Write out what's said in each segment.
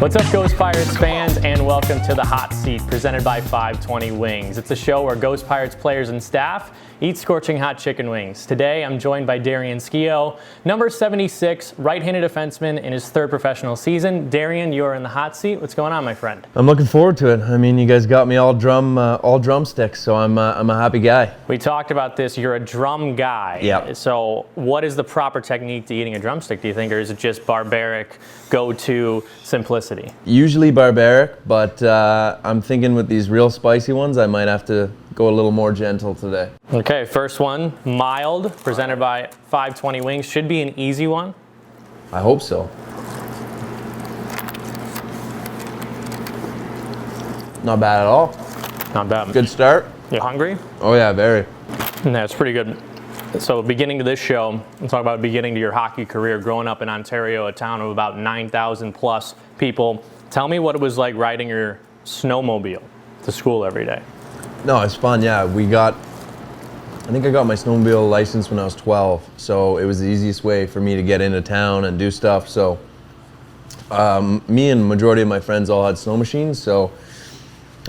What's up, Ghost Pirates fans, and welcome to the Hot Seat presented by 520 Wings. It's a show where Ghost Pirates players and staff eat scorching hot chicken wings. Today, I'm joined by Darian Skeoch, number 76, right-handed defenseman in his third professional season. Darian, you are in the hot seat. What's going on, my friend? I'm looking forward to it. I mean, you guys got me all drumsticks, so I'm a happy guy. We talked about this. You're a drum guy. Yeah. So, what is the proper technique to eating a drumstick, do you think, or is it just barbaric, go-to simplicity? Usually barbaric, but I'm thinking with these real spicy ones, I might have to go a little more gentle today. Okay, first one, mild, presented by 520 Wings. Should be an easy one. I hope so. Not bad at all. Not bad. Good start. You hungry? Oh yeah, very. That's pretty good. So beginning to this show, we'll talk about beginning to your hockey career, growing up in Ontario, a town of about 9,000 plus people. Tell me what it was like riding your snowmobile to school every day. No, it's fun, yeah. I think I got my snowmobile license when I was 12, so it was the easiest way for me to get into town and do stuff. So me and majority of my friends all had snow machines, so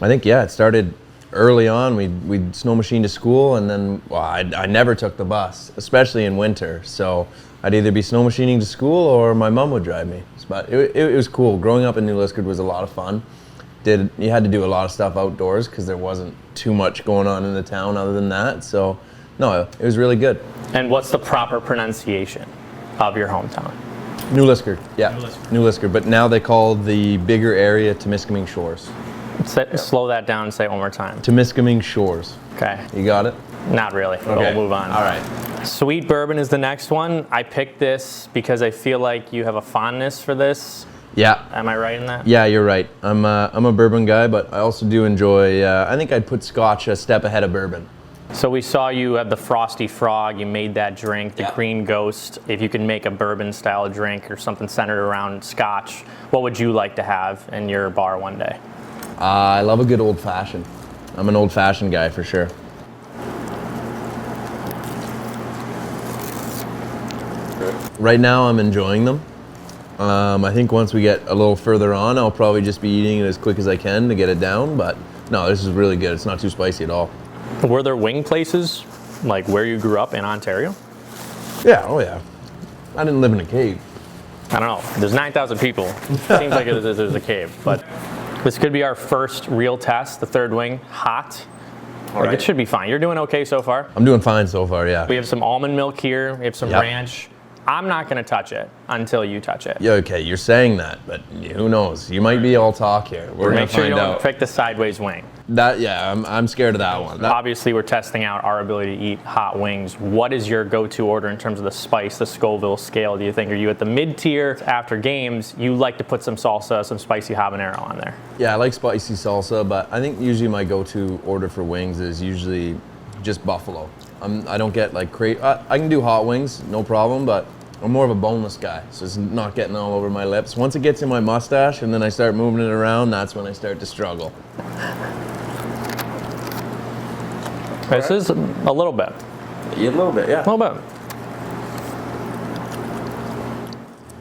I think, yeah, it started early on. We'd snow machine to school, and then I never took the bus, especially in winter. So I'd either be snow machining to school or my mom would drive me. But it was cool. Growing up in New Liskeard was a lot of fun. You had to do a lot of stuff outdoors because there wasn't too much going on in the town other than that. So no, it was really good. And what's the proper pronunciation of your hometown? New Liskeard, yeah. New Liskeard, but now they call the bigger area Temiskaming Shores. Slow that down and say it one more time. Temiskaming Shores. Okay. You got it? Not really, but Okay. we'll move on. All right. Sweet bourbon is the next one. I picked this because I feel like you have a fondness for this. Yeah. Am I right in that? Yeah, you're right. I'm a bourbon guy, but I also do enjoy, I think I'd put Scotch a step ahead of bourbon. So we saw you have the Frosty Frog. You made that drink, the Yeah. Green Ghost. If you could make a bourbon style drink or something centered around Scotch, what would you like to have in your bar one day? I love a good old fashioned. I'm an old fashioned guy for sure. Right now I'm enjoying them. I think once we get a little further on, I'll probably just be eating it as quick as I can to get it down, but no, this is really good. It's not too spicy at all. Were there wing places like where you grew up in Ontario? Yeah, oh yeah. I didn't live in a cave. I don't know. There's 9,000 people. Seems like there's a cave, but this could be our first real test. The third wing, hot. Like, it should be fine. You're doing okay so far. I'm doing fine so far, yeah. We have some almond milk here. We have some Yep. ranch. I'm not going to touch it until you touch it. Yeah, okay, you're saying that, but who knows? You might be all talk here. We're gonna Make sure find you don't out. pick the sideways wing. That, yeah, I'm scared of that one. Obviously, we're testing out our ability to eat hot wings. What is your go-to order in terms of the spice, the Scoville scale, do you think? Are you at the mid-tier? After games, you like to put some salsa, some spicy habanero on there. Yeah, I like spicy salsa, but I think usually my go-to order for wings is usually just buffalo. I don't get like I can do hot wings, no problem, but I'm more of a boneless guy, so it's not getting all over my lips. Once it gets in my mustache and then I start moving it around, that's when I start to struggle. This is a little bit. Yeah, a little bit, yeah. A little bit.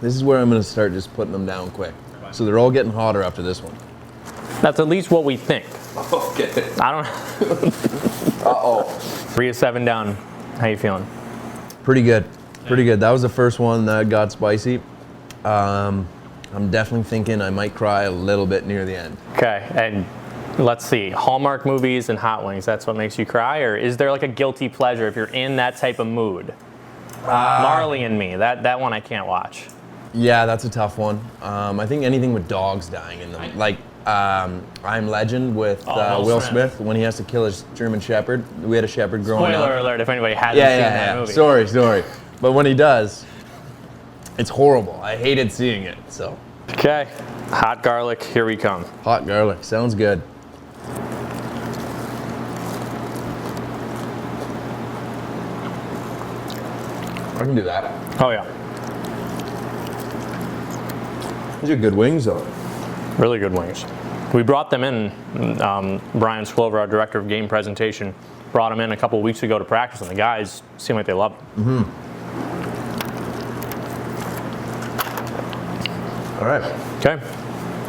This is where I'm gonna start just putting them down quick. So they're all getting hotter after this one. That's at least what we think. Okay. I don't Uh-oh. 3 to 7 down. How you feeling? Pretty good. Pretty good. That was the first one that got spicy. I'm definitely thinking I might cry a little bit near the end. Okay, and let's see. Hallmark movies and hot wings, that's what makes you cry? Or is there like a guilty pleasure if you're in that type of mood? Marley and Me, that one I can't watch. Yeah, that's a tough one. I think anything with dogs dying in them. Like I'm Legend with Will Smith when he has to kill his German Shepherd. We had a Shepherd growing up. Spoiler alert if anybody hasn't seen that movie. Sorry. But when he does, it's horrible. I hated seeing it, so. Okay, hot garlic, here we come. Hot garlic, sounds good. I can do that. Oh yeah, These are good wings though. really good wings. We brought them in, Brian Schlover, our director of game presentation, brought them in a couple weeks ago to practice, and the guys seem like they love them. All right. Okay,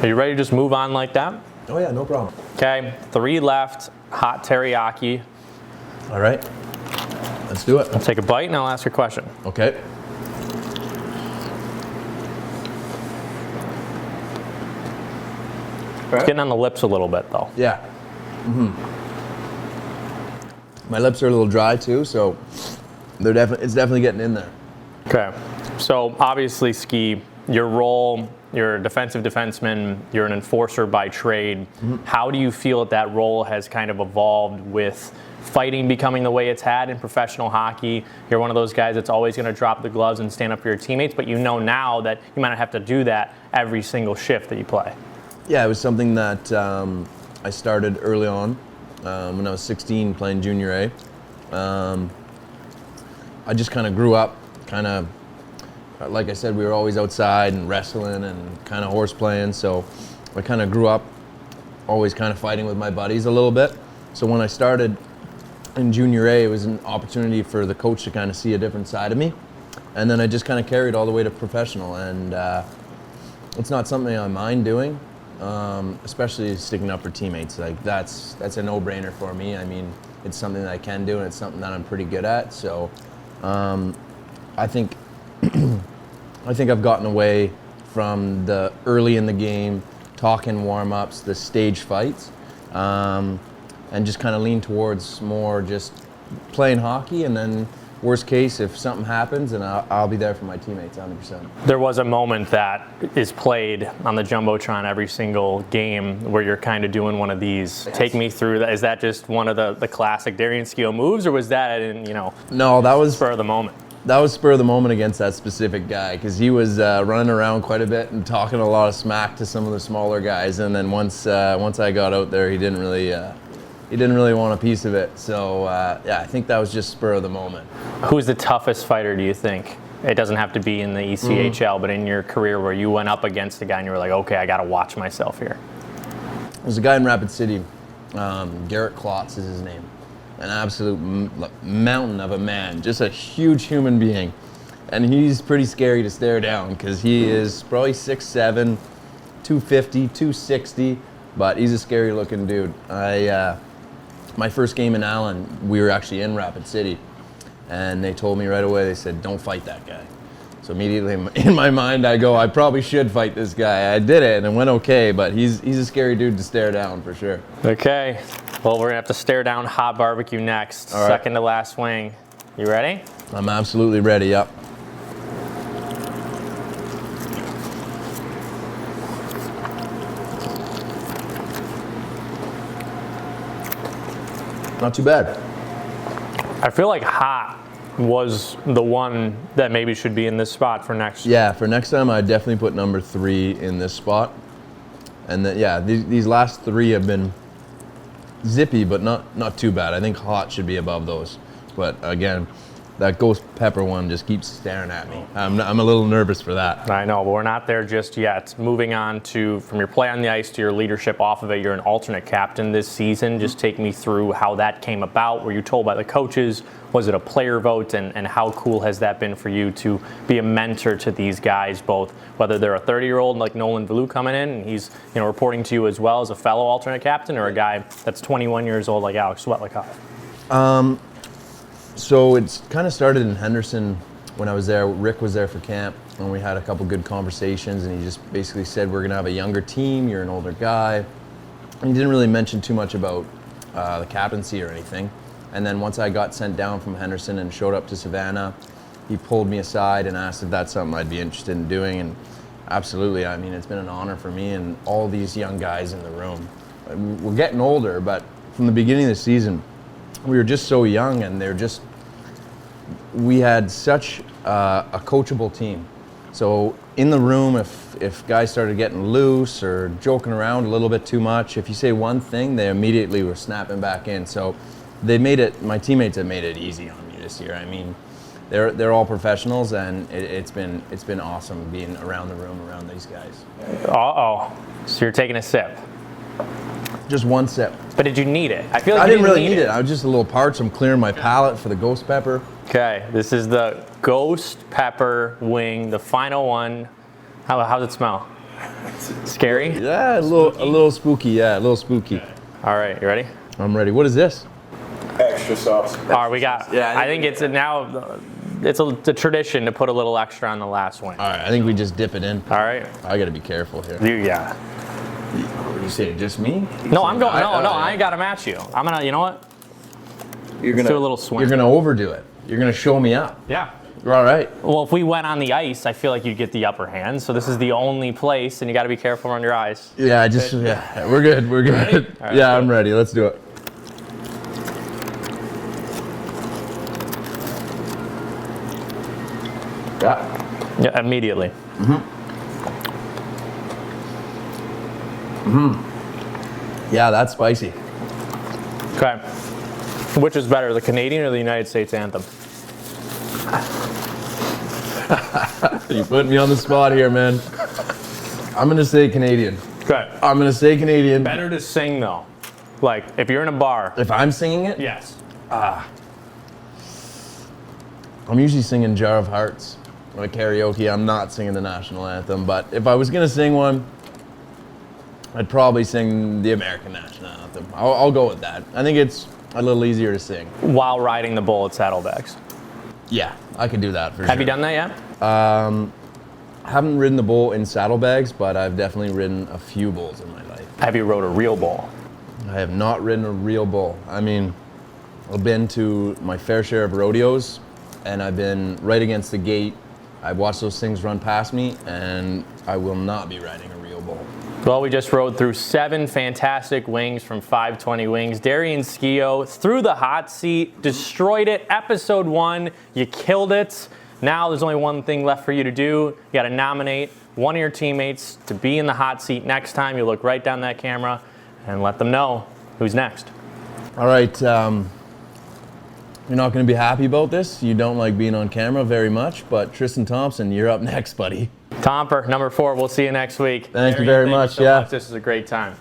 Are you ready to just move on like that? Oh yeah, no problem. Okay, 3 left, hot teriyaki. All right, let's do it. I'll take a bite and I'll ask a question. Okay. It's getting on the lips a little bit though. Yeah. My lips are a little dry too, so it's definitely getting in there. Okay, so obviously, Ski, your role, you're a defensive defenseman, you're an enforcer by trade. How do you feel that role has kind of evolved with fighting becoming the way it's had in professional hockey? You're one of those guys that's always going to drop the gloves and stand up for your teammates, but you know now that you might not have to do that every single shift that you play. Yeah, it was something that I started early on when I was 16 playing junior A. I just kind of grew up, like I said, we were always outside and wrestling and kind of horse playing, so I kind of grew up always kind of fighting with my buddies a little bit. So when I started in junior A, it was an opportunity for the coach to kind of see a different side of me. And then I just kind of carried all the way to professional, and it's not something I mind doing. Especially sticking up for teammates. Like that's a no-brainer for me. I mean, it's something that I can do, and it's something that I'm pretty good at. So I think I've gotten away from the early in the game talking warm-ups, the stage fights, and just kind of lean towards more just playing hockey, and then worst case, if something happens, and I'll be there for my teammates 100%. There was a moment that is played on the Jumbotron every single game where you're kind of doing one of these. Yes. Take me through that. Is that just one of the classic Darian Skeoch moves, or was that No, that was spur of the moment? That was spur of the moment against that specific guy, because he was running around quite a bit and talking a lot of smack to some of the smaller guys, and then once I got out there, he didn't really want a piece of it. So yeah, I think that was just spur of the moment. Who's the toughest fighter, do you think? It doesn't have to be in the ECHL, but in your career where you went up against a guy and you were like, okay, I got to watch myself here. There's a guy in Rapid City, Garrett Klotz is his name. An absolute mountain of a man, just a huge human being. And he's pretty scary to stare down because he is probably 6'7", 250, 260, but he's a scary looking dude. My first game in Allen, we were actually in Rapid City, and they told me right away, they said, don't fight that guy. So immediately in my mind, I go, I probably should fight this guy. I did it, and it went okay, but he's a scary dude to stare down for sure. Okay, well, we're gonna have to stare down hot barbecue next. All right. Second to last wing. You ready? I'm absolutely ready, yep. Not too bad. I feel like hot was the one that maybe should be in this spot for next. Yeah, for next time, I'd definitely put number 3 in this spot. And then, yeah, these last 3 have been zippy, but not too bad. I think hot should be above those. But again, that ghost pepper one just keeps staring at me. I'm a little nervous for that. I know, but we're not there just yet. Moving on to, from your play on the ice to your leadership off of it, you're an alternate captain this season. Just take me through how that came about. Were you told by the coaches? Was it a player vote? And how cool has that been for you to be a mentor to these guys, both whether they're a 30-year-old like Nolan Veloux coming in, and he's reporting to you as well as a fellow alternate captain, or a guy that's 21 years old like Alex Swetlikoff? So it's kind of started in Henderson when I was there. Rick was there for camp, and we had a couple good conversations, and he just basically said, we're going to have a younger team, you're an older guy. And he didn't really mention too much about the captaincy or anything. And then once I got sent down from Henderson and showed up to Savannah, he pulled me aside and asked if that's something I'd be interested in doing. And absolutely, I mean, it's been an honor for me and all these young guys in the room. We're getting older, but from the beginning of the season, we were just so young, and we had such a coachable team. So in the room, if guys started getting loose or joking around a little bit too much, if you say one thing, they immediately were snapping back in. So my teammates have made it easy on me this year. I mean, they're all professionals, and it's been awesome being around the room around these guys. Uh-oh, so you're taking a sip. Just one sip. But did you need it? I feel like I didn't really need it. I was just a little parched. I'm clearing my palate for the ghost pepper. Okay, this is the ghost pepper wing, the final one. How's it smell? Scary? Yeah, a little spooky. Yeah, a little spooky. All right, you ready? I'm ready. What is this? Extra sauce. All right, we got. Yeah, I think it's a tradition to put a little extra on the last wing. All right, I think we just dip it in. All right. I gotta be careful here. Yeah. You say just me? No, I'm going. No, I ain't got to match you. I'm gonna. You know what? You're Let's do a gonna. little swing. You're gonna overdo it. You're gonna show me up. Yeah. All right. Well, if we went on the ice, I feel like you'd get the upper hand. So this is the only place, and you got to be careful around your eyes. Yeah, we're good. We're good. All right, Yeah, I'm ready. Let's do it. Yeah, immediately. Yeah, that's spicy. Okay. Which is better, the Canadian or the United States anthem? You put me on the spot here, man. I'm gonna say Canadian. Okay. I'm gonna say Canadian. Better to sing though. Like if you're in a bar. If I'm singing it, Yes. I'm usually singing Jar of Hearts. Like karaoke, I'm not singing the national anthem, but if I was gonna sing one, I'd probably sing the American national anthem. I'll go with that. I think it's a little easier to sing. While riding the bull at saddlebags. Yeah, I could do that for sure. Have you done that yet? I haven't ridden the bull in saddlebags, but I've definitely ridden a few bulls in my life. Have you rode a real bull? I have not ridden a real bull. I mean, I've been to my fair share of rodeos, and I've been right against the gate. I've watched those things run past me, and I will not be riding a real bull. Well, we just rode through 7 fantastic wings from 520 Wings. Darian Skeoch through the hot seat, destroyed it. Episode 1, you killed it. Now there's only one thing left for you to do. You got to nominate one of your teammates to be in the hot seat next time. You look right down that camera and let them know who's next. All right, you're not going to be happy about this. You don't like being on camera very much, but Tristan Thompson, you're up next, buddy. Tomper, number 4. We'll see you next week. Thank you Darian, very much. so Yeah. much. This is a great time.